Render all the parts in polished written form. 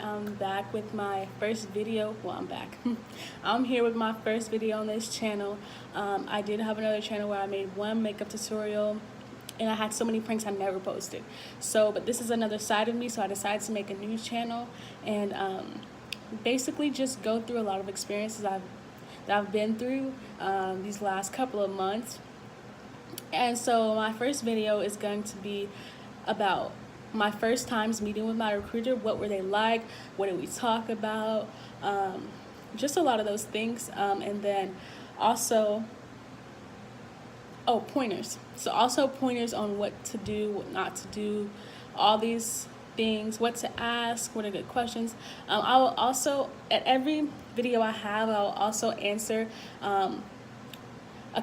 I'm back with my first video. Well, I'm back. I'm here with my first video on this channel. I did have another channel where I made one makeup tutorial, and I had so many pranks I never posted. But this is another side of me, so I decided to make a new channel and basically just go through a lot of experiences that I've been through these last couple of months. And so my first video is going to be about my first times meeting with my recruiter. What were they like? What did we talk about? Just a lot of those things. And then also, pointers. So also pointers on what to do, what not to do, all these things, what to ask, what are good questions. I will also, at every video I have, I'll also answer a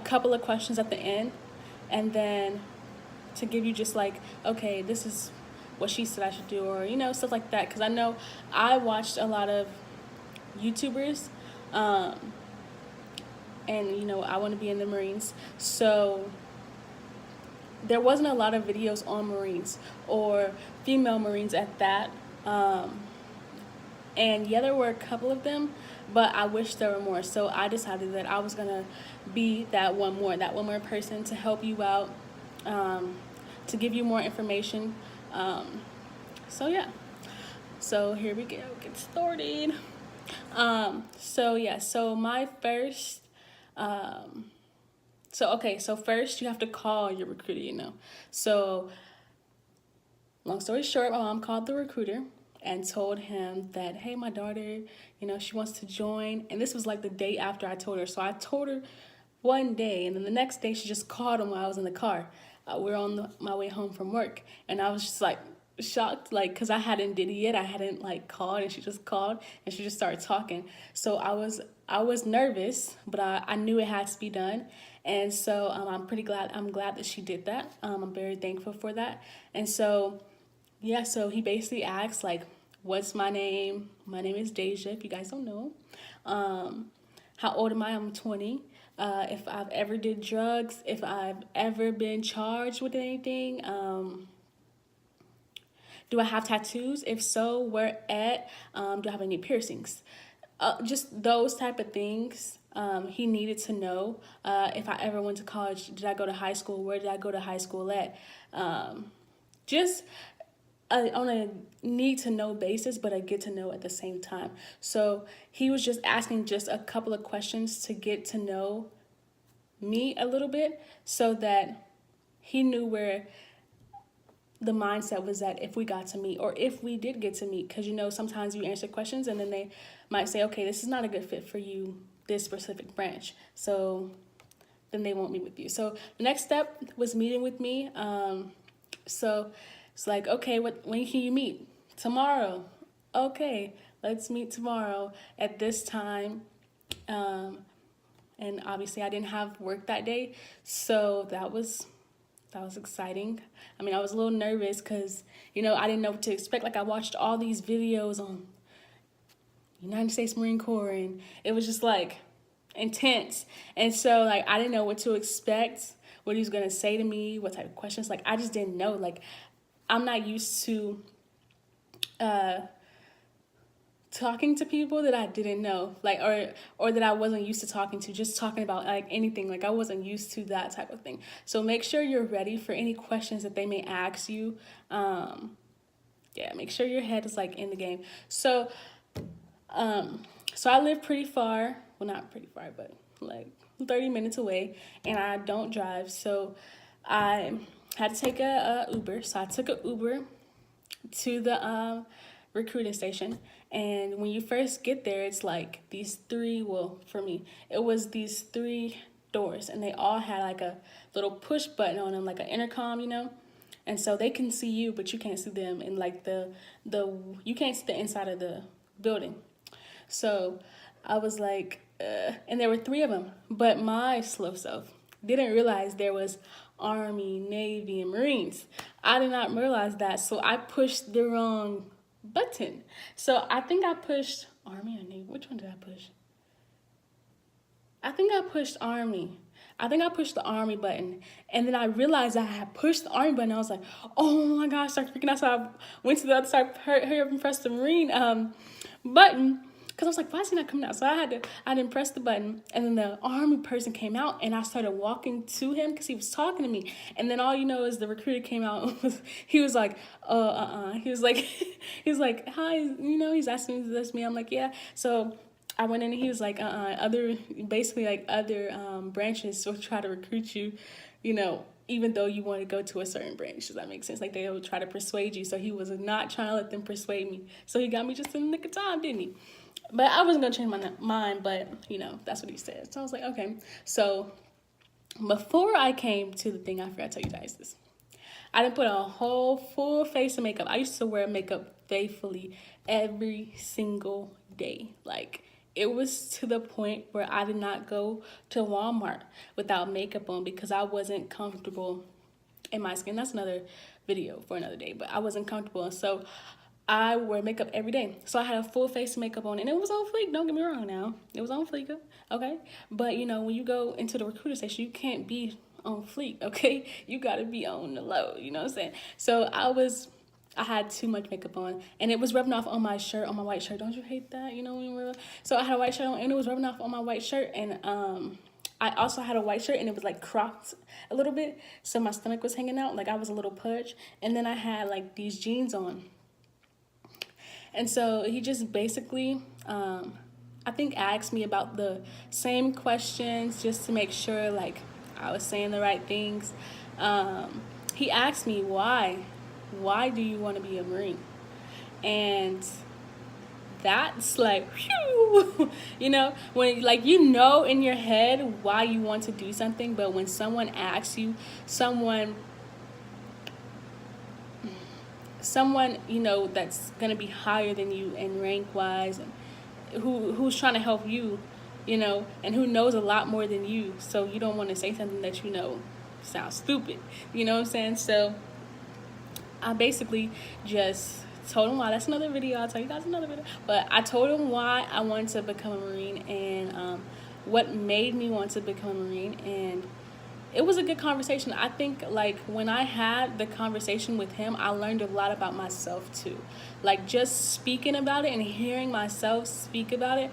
couple of questions at the end, and then to give you just like, okay, this is what she said I should do, or stuff like that, because I know I watched a lot of YouTubers and I want to be in the Marines, so there wasn't a lot of videos on Marines or female Marines at that, and yeah, there were a couple of them, but I wish there were more. So I decided that I was gonna be that one more person to help you out, to give you more information. So yeah, so here we go, get started. So my first, so first you have to call your recruiter, So long story short, my mom called the recruiter and told him that, hey, my daughter, she wants to join. And this was like the day after I told her. So I told her one day, and then the next day she just called him while I was in the car. We were on my way home from work, and I was just like shocked, like, because I hadn't did it yet. I hadn't like called, and she just called and she just started talking. So I was nervous, but I knew it had to be done. And so I'm glad that she did that. I'm very thankful for that. And so yeah, so he basically asked, like, what's my name? My name is Deja, if you guys don't know. How old am I? I'm 20. If I've ever did drugs, if I've ever been charged with anything. Do I have tattoos? If so, where at? Do I have any piercings? Just those type of things. He needed to know. If I ever went to college, did I go to high school? Where did I go to high school at? Just on a need to know basis, but a get to know at the same time. So he was just asking just a couple of questions to get to know me a little bit, so that he knew where the mindset was at if we got to meet, or if we did get to meet. Because sometimes you answer questions and then they might say, okay, this is not a good fit for you, this specific branch, so then they won't meet with you. So the next step was meeting with me. So it's like, okay, when can you meet? Tomorrow. Okay, let's meet tomorrow at this time. And obviously I didn't have work that day, so that was exciting. I mean, I was a little nervous because, I didn't know what to expect. Like, I watched all these videos on United States Marine Corps, and it was just like intense. And so like, I didn't know what to expect, what he was going to say to me, what type of questions. Like, I just didn't know. Like, I'm not used to talking to people that I didn't know, like, or that I wasn't used to talking to, just talking about like anything. Like, I wasn't used to that type of thing. So make sure you're ready for any questions that they may ask you. Make sure your head is like in the game. So I live pretty far, well, not pretty far, but like 30 minutes away, and I don't drive. So I had to take a Uber. So I took an Uber to the recruiting station. And when you first get there, it's like these three, well, for me, it was these three doors, and they all had like a little push button on them, like an intercom, and so they can see you, but you can't see them, and like the you can't see the inside of the building. So I was like, and there were three of them, but my slow self didn't realize there was Army, Navy, and Marines. I did not realize that, so I pushed the wrong button. So I think I pushed Army or Navy. Which one did I push? I think I pushed Army. I think I pushed the Army button, and then I realized I had pushed the Army button. I was like, "Oh my gosh!" I started freaking out. So I went to the other side, hurry up and press the Marine button, because I was like, "Why is he not coming out?" So I didn't press the button, and then the Army person came out, and I started walking to him because he was talking to me, and then all you know is the recruiter came out. He was like, He was like, he was like, "Hi," he's asking me, "Is this me?" I'm like, "Yeah." So I went in and he was like, other branches will try to recruit you, even though you want to go to a certain branch. Does that make sense? Like, they will try to persuade you. So he was not trying to let them persuade me. So he got me just in the nick of time, didn't he? But I wasn't going to change my mind, but, that's what he said. So I was like, okay. So before I came to the thing, I forgot to tell you guys this. I didn't put a whole full face of makeup. I used to wear makeup faithfully every single day. Like, it was to the point where I did not go to Walmart without makeup on because I wasn't comfortable in my skin. That's another video for another day, but I wasn't comfortable. And so I wear makeup every day. So I had a full face of makeup on, and it was on fleek. Don't get me wrong now. It was on fleek, okay? But, when you go into the recruiter station, you can't be on fleek, okay? You got to be on the low, you know what I'm saying? So I had too much makeup on, and it was rubbing off on my shirt, on my white shirt. Don't you hate that? So I had a white shirt on, and it was rubbing off on my white shirt, and I also had a white shirt, and it was like cropped a little bit, so my stomach was hanging out, like I was a little pudge, and then I had like these jeans on, and so he just basically, I think, asked me about the same questions just to make sure like I was saying the right things. He asked me why do you want to be a Marine? And that's like, whew, when like, in your head why you want to do something, but when someone asks you, someone, that's going to be higher than you in rank wise, and who's trying to help you, and who knows a lot more than you, so you don't want to say something that sounds stupid, you know what I'm saying? So I basically just told him why. That's another video. I'll tell you guys another video. But I told him why I wanted to become a Marine, and what made me want to become a Marine. And it was a good conversation. I think, like, when I had the conversation with him, I learned a lot about myself, too. Like, just speaking about it and hearing myself speak about it,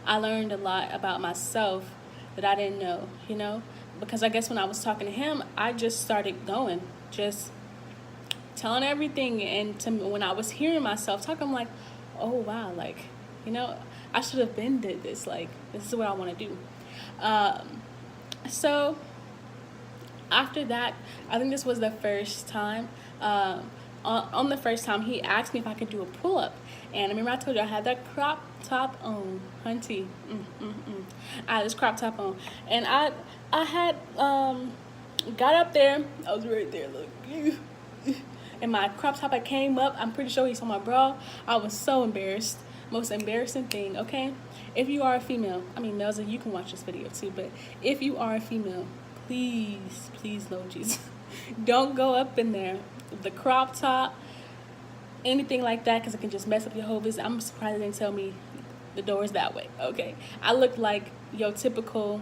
I learned a lot about myself that I didn't know, Because I guess when I was talking to him, I just started going, just telling everything, and when I was hearing myself talk, I'm like, oh wow, like, I should have been did this, like, this is what I want to do. So after that, I think this was the first time, on the first time, he asked me if I could do a pull-up, and I remember I told you I had that crop top on, hunty. I had this crop top on, and I had got up there. I was right there, look. And my crop top, I came up. I'm pretty sure he saw my bra. I was so embarrassed. Most embarrassing thing, okay? If you are a female, males, you can watch this video too, but if you are a female, please, Lord Jesus, don't go up in there with the crop top, anything like that, because it can just mess up your whole business. I'm surprised they didn't tell me the door is that way, okay? I looked like your typical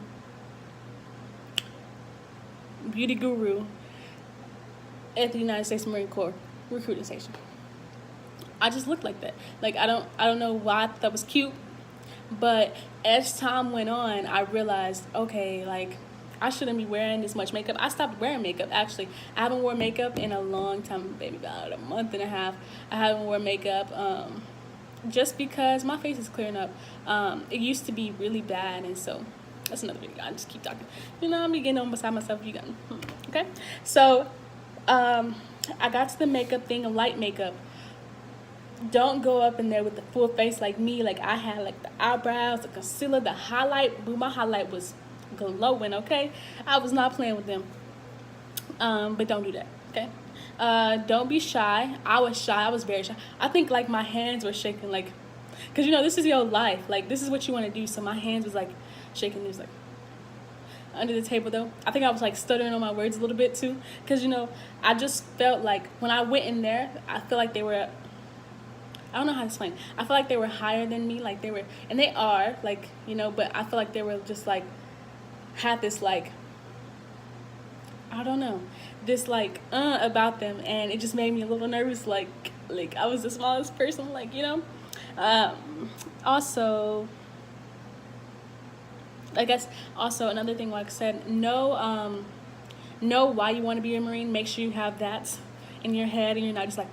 beauty guru at the United States Marine Corps recruiting station. I just looked like that. Like, I don't know why I thought that was cute, but as time went on, I realized, okay, like, I shouldn't be wearing this much makeup. I stopped wearing makeup, actually. I haven't worn makeup in a long time, maybe about a month and a half. I haven't worn makeup just because my face is clearing up. It used to be really bad, and so that's another video. I just keep talking. I'm getting on beside myself. You got okay? So I got to the makeup thing, of light makeup. don't go up in there with the full face like me. Like I had like the eyebrows, the concealer, the highlight. Boo, my highlight was glowing. Okay, I was not playing with them. But don't do that. Okay. Don't be shy. I was shy. I was very shy. I think like my hands were shaking, like, cause you know this is your life. Like this is what you want to do. So my hands was like shaking. It was like under the table though. I think I was like stuttering on my words a little bit too, cause you know I just felt like when I went in there, I feel like they were. I don't know how to explain. I feel like they were higher than me. Like they were, and they are like you know. But I feel like they were just like had this like I don't know, this like about them, and it just made me a little nervous. Like I was the smallest person, like you know. Also, I guess also another thing, like I said, know why you want to be a Marine. Make sure you have that in your head, and you're not just like,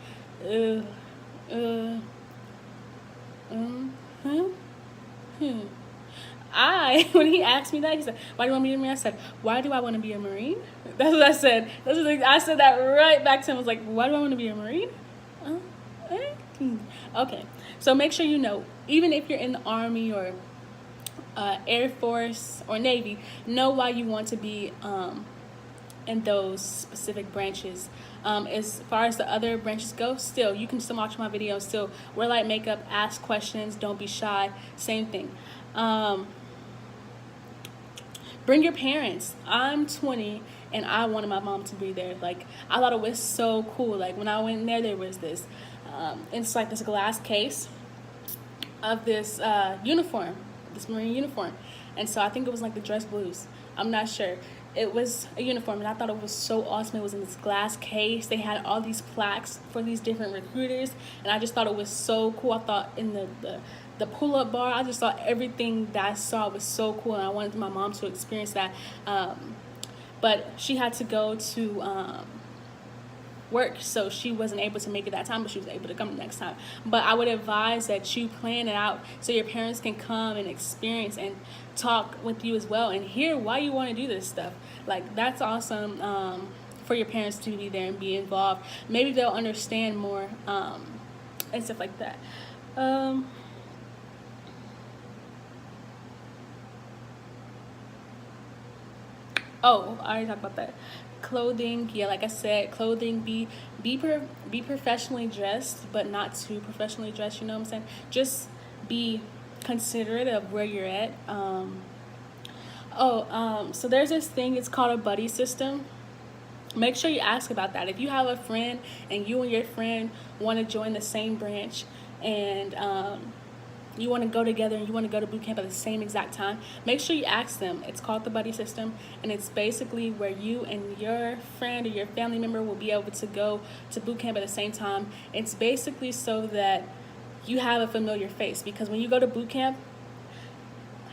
when he asked me that, he said, "Why do you want to be a Marine?" I said, "Why do I want to be a Marine?" That's what I said. I said that right back to him. I was like, "Why do I want to be a Marine?" Okay, so make sure you know, even if you're in the Army or Air Force or Navy, know why you want to be in those specific branches. As far as the other branches go, still, you can still watch my videos, still wear light makeup, ask questions, don't be shy, same thing. Bring your parents. I'm 20 and I wanted my mom to be there. Like I thought it was so cool. Like when I went in there was this it's like this glass case of this uniform, this Marine uniform. And so I think it was like the dress blues. I'm not sure. It was a uniform, and I thought it was so awesome. It was in this glass case. They had all these plaques for these different recruiters, and I just thought it was so cool. I thought in the pull-up bar, I just thought everything that I saw was so cool, and I wanted my mom to experience that. But she had to go to work, so she wasn't able to make it that time, but she was able to come next time. But I would advise that you plan it out so your parents can come and experience and talk with you as well and hear why you want to do this stuff. Like that's awesome for your parents to be there and be involved. Maybe they'll understand more and stuff like that. Oh, I already talked about that. Clothing, yeah, like I said, clothing, be professionally dressed, but not too professionally dressed, you know what I'm saying? Just be considerate of where you're at. So there's this thing, it's called a buddy system. Make sure you ask about that. If you have a friend and you and your friend want to join the same branch and you want to go together and you want to go to boot camp at the same exact time, make sure you ask them. It's called the buddy system, and it's basically where you and your friend or your family member will be able to go to boot camp at the same time. It's basically so that you have a familiar face, because when you go to boot camp,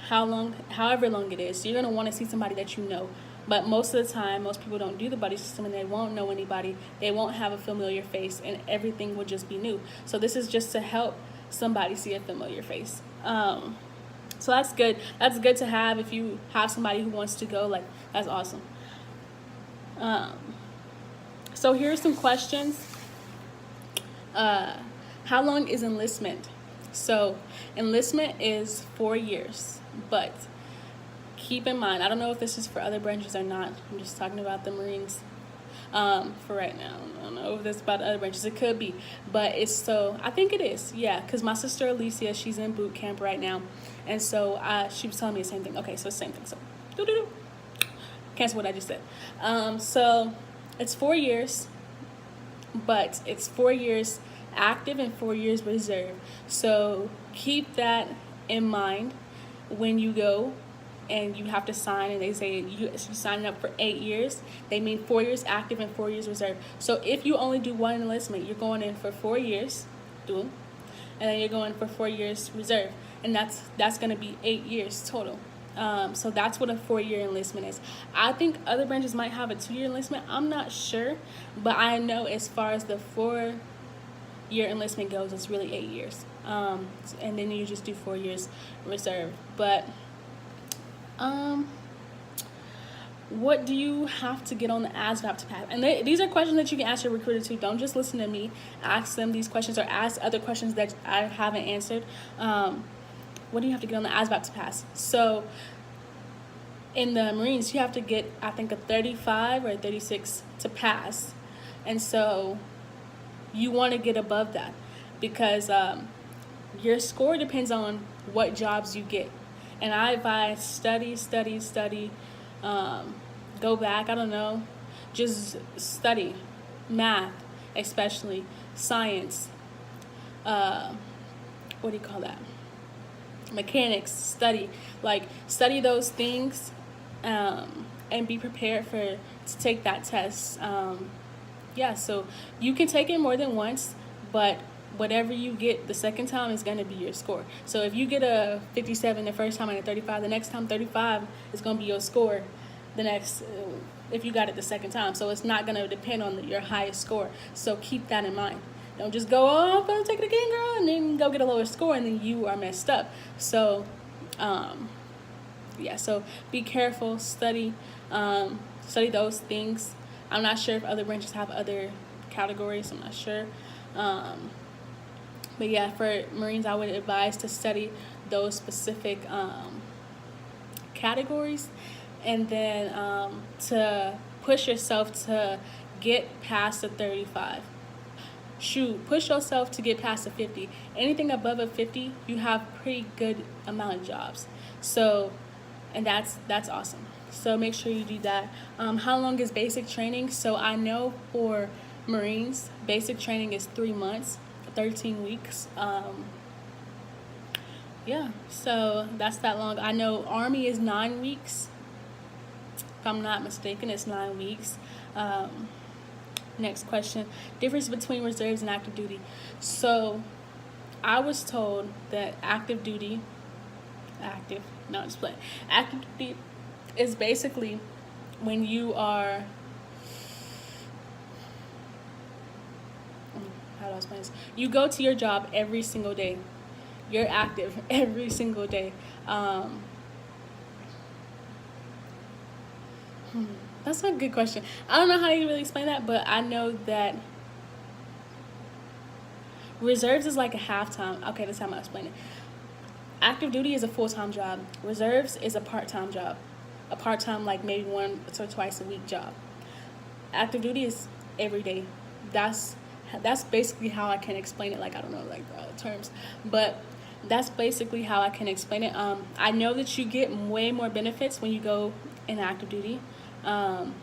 however long it is, you're going to want to see somebody that you know. But most of the time, most people don't do the buddy system and they won't know anybody. They won't have a familiar face, and everything will just be new. So this is just to help somebody see a familiar face. So that's good. That's good to have if you have somebody who wants to go. Like that's awesome. So here's some questions. How long is enlistment? So enlistment is 4 years, but keep in mind, I don't know if this is for other branches or not. I'm just talking about the Marines for right now. I don't know if this is about other branches. It could be, but it's so, I think it is, yeah, because my sister Alicia, she's in boot camp right now, and so she was telling me the same thing. Okay, so it's the same thing. So cancel what I just said. So it's 4 years, but it's 4 years active and 4 years reserve. So keep that in mind when you go and you have to sign, and they say you signing up for 8 years. They mean 4 years active and 4 years reserve. So if you only do one enlistment, you're going in for 4 years, and then you're going for 4 years reserve, and that's going to be 8 years total. So that's what a 4-year enlistment is. I think other branches might have a 2-year enlistment. I'm not sure, but I know as far as the 4-year enlistment goes, it's really 8 years. And then you just do 4 years reserve. But what do you have to get on the ASVAB to pass? And these are questions that you can ask your recruiter too. Don't just listen to me. Ask them these questions or ask other questions that I haven't answered. What do you have to get on the ASVAB to pass? So in the Marines, you have to get, I think, a 35 or a 36 to pass. And so you want to get above that because your score depends on what jobs you get. And I advise study, go back, I don't know, just study, math, especially, science, what do you call that? Mechanics, study those things, and be prepared to take that test. So you can take it more than once, but whatever you get the second time is going to be your score. So if you get a 57 the first time and a 35 the next time, 35 is going to be your score the next, if you got it the second time. So it's not going to depend on your highest score. So keep that in mind. Don't just go, oh, I'm going to take it again, girl, and then go get a lower score, and then you are messed up. So, so be careful, study those things. I'm not sure if other branches have other categories. I'm not sure. But yeah, for Marines, I would advise to study those specific categories, and then to push yourself to get past the 35. Push yourself to get past a 50. Anything above a 50, you have pretty good amount of jobs. So, and that's awesome. So make sure you do that. How long is basic training? So I know for Marines, basic training is 3 months, 13 weeks. So that's that long. I know Army is 9 weeks. If I'm not mistaken, it's 9 weeks. Next question, difference between reserves and active duty. So I was told that active duty is basically when you are, how do I explain this? You go to your job every single day. You're active every single day. That's a good question. I don't know how you really explain that, but I know that reserves is like a half-time. Okay, that's how I'm going to explain it. Active duty is a full-time job. Reserves is a part-time job. A part-time, like maybe once or twice a week job. Active duty is every day. That's basically how I can explain it. Like, I don't know, like terms, but that's basically how I can explain it. I know that you get way more benefits when you go in active duty. You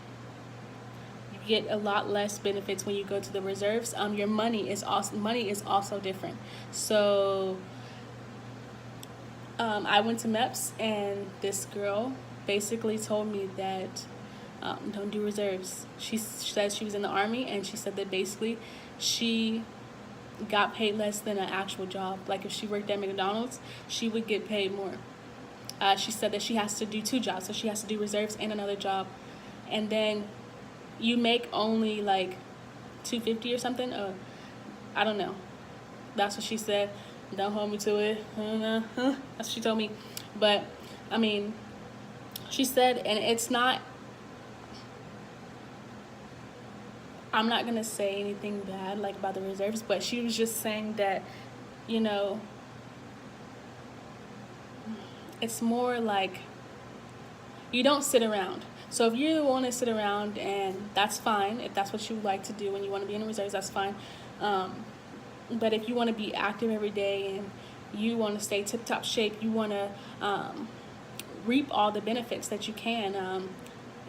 get a lot less benefits when you go to the reserves. Your money is also different. So I went to MEPS, and this girl basically told me that don't do reserves. She said she was in the Army, and she said that basically she got paid less than an actual job. Like if she worked at McDonald's, she would get paid more. She said that she has to do 2 jobs, so she has to do reserves and another job, and then you make only like $250 or something. I don't know. That's what she said. Don't hold me to it. That's what she told me. But I mean, she said, and it's not, I'm not gonna say anything bad like about the reserves, but she was just saying that, you know, it's more like you don't sit around. So if you want to sit around, and that's fine, if that's what you like to do when you want to be in the reserves, that's fine. But if you want to be active every day and you want to stay tip-top shape, you want to reap all the benefits that you can,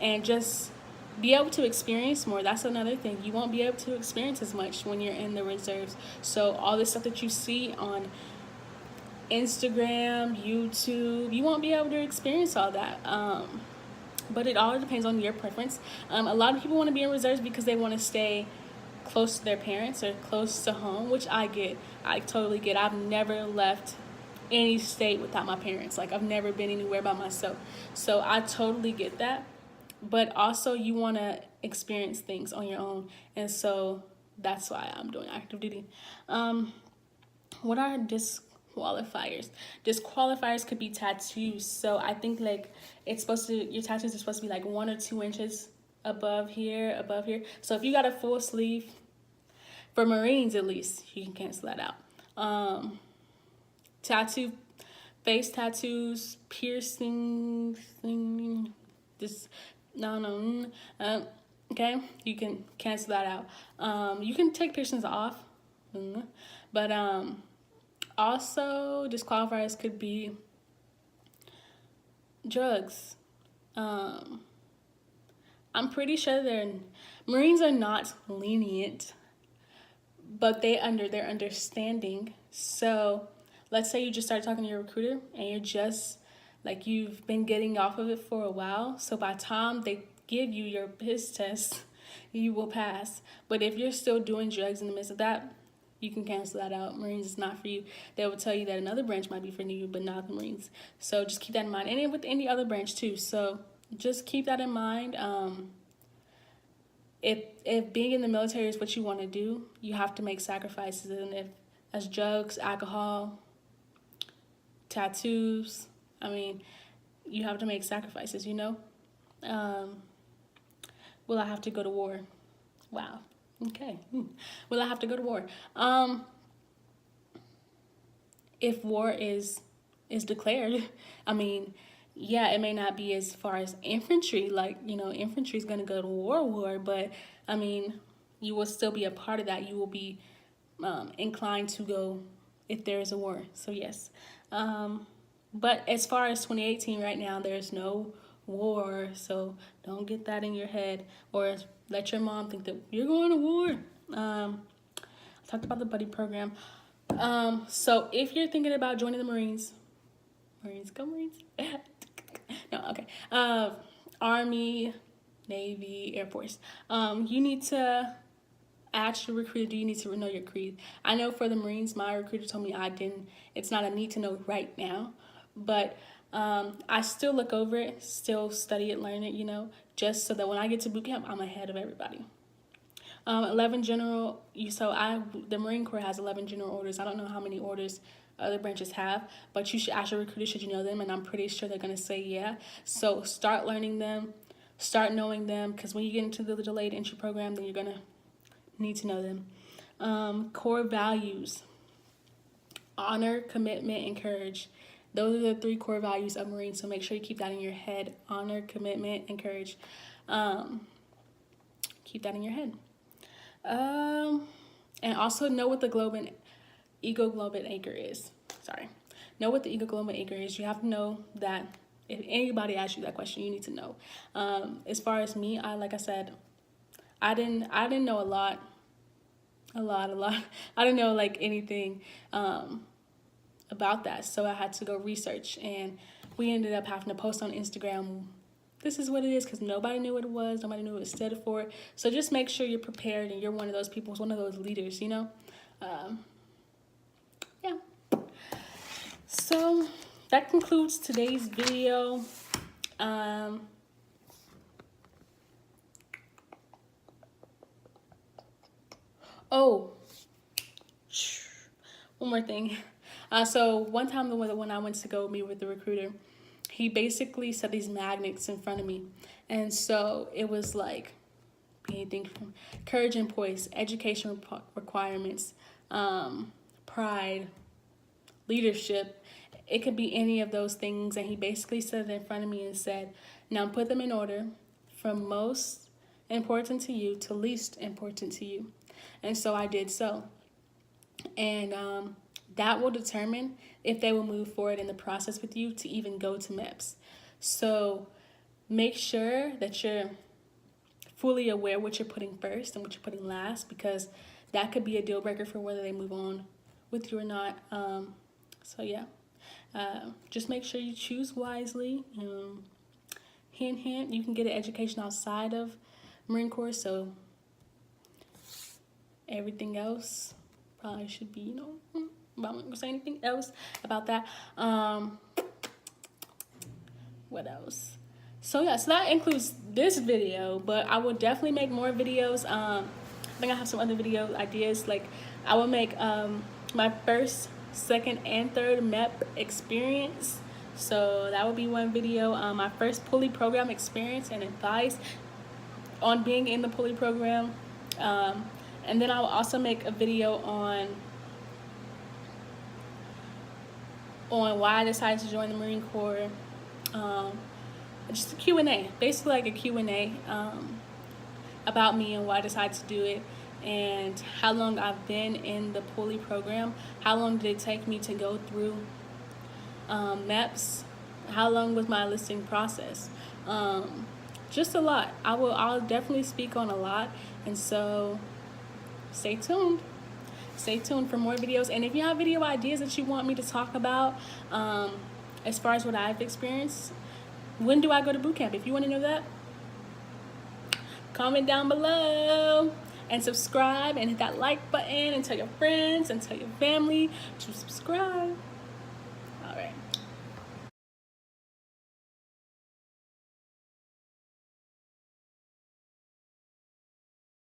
and just be able to experience more. That's another thing. You won't be able to experience as much when you're in the reserves. So all the stuff that you see on Instagram, YouTube, you won't be able to experience all that. But it all depends on your preference. A lot of people want to be in reserves because they want to stay close to their parents or close to home, which I get. I totally get. I've never left any state without my parents. Like, I've never been anywhere by myself. So I totally get that. But also you want to experience things on your own. And so that's why I'm doing active duty. What are Disqualifiers. Disqualifiers could be tattoos. So I think like it's supposed to, your tattoos are supposed to be like 1 or 2 inches above here, above here. So if you got a full sleeve, for Marines at least, you can cancel that out. Tattoo, face tattoos, piercings, this, no, okay, you can cancel that out. You can take piercings off, but also disqualifiers could be drugs. I'm pretty sure Marines are not lenient, but they're understanding. So let's say you just start talking to your recruiter and you're just like, you've been getting off of it for a while. So by the time they give you your piss test, you will pass. But if you're still doing drugs in the midst of that, you can cancel that out. Marines is not for you. They will tell you that another branch might be for you, but not the Marines. So just keep that in mind. And with any other branch too. So just keep that in mind. If being in the military is what you want to do, you have to make sacrifices. And if that's drugs, alcohol, tattoos, I mean, you have to make sacrifices, you know? Will I have to go to war? Wow. Okay. Will I have to go to war? If war is declared, I mean, yeah, it may not be as far as infantry, like, you know, infantry is going to go to war, but I mean, you will still be a part of that. You will be inclined to go if there is a war. So yes. But as far as 2018 right now, there's no war, so don't get that in your head or let your mom think that you're going to war. I talked about the buddy program. So if you're thinking about joining the Marines, go Marines. No, okay. Army, Navy, Air Force. You need to ask your recruiter, do you need to know your creed? I know for the Marines, my recruiter told me it's not a need to know right now, but I still look over it, still study it, learn it, you know, just so that when I get to boot camp, I'm ahead of everybody. 11 general, the Marine Corps has 11 general orders. I don't know how many orders other branches have, but you should ask your recruiter, should you know them, and I'm pretty sure they're going to say yeah. So start learning them, start knowing them, because when you get into the delayed entry program, then you're going to need to know them. Core values: honor, commitment, and courage. Those are the 3 core values of Marines, so make sure you keep that in your head. Honor, commitment, and courage. Keep that in your head. And also know what the egoglobin acre is. Sorry. Know what the egoglobin acre is. You have to know that. If anybody asks you that question, you need to know. As far as me, like I said, I didn't know a lot. I didn't know like anything about that, so I had to go research, and we ended up having to post on Instagram, this is what it is, because nobody knew what it was, nobody knew what it stood for. So just make sure you're prepared and you're one of those people, one of those leaders, you know. Yeah. So that concludes today's video. Oh, one more thing. So one time when I went to go meet with the recruiter, he basically set these magnets in front of me. And so it was like anything from courage and poise, education requirements, pride, leadership. It could be any of those things. And he basically set it in front of me and said, now put them in order from most important to you to least important to you. And so I did so. And that will determine if they will move forward in the process with you to even go to MEPS. So make sure that you're fully aware what you're putting first and what you're putting last, because that could be a deal breaker for whether they move on with you or not. So yeah, just make sure you choose wisely. Hint, hint, you can get an education outside of Marine Corps, so everything else probably should be, you know, I'm not going to say anything else about that. What else? So yeah, so that includes this video, but I will definitely make more videos. I think I have some other video ideas. Like I will make my first second and third MEP experience. So that will be one video, my first pulley program experience and advice on being in the pulley program. And then I will also make a video on why I decided to join the Marine Corps. Just a Q&A, basically like a Q&A about me and why I decided to do it, and how long I've been in the pulley program, how long did it take me to go through MEPS, how long was my enlisting process. Just a lot. I'll definitely speak on a lot, and so stay tuned. Stay tuned for more videos. And if you have video ideas that you want me to talk about, as far as what I've experienced, when do I go to boot camp? If you want to know that, comment down below and subscribe and hit that like button and tell your friends and tell your family to subscribe. All right.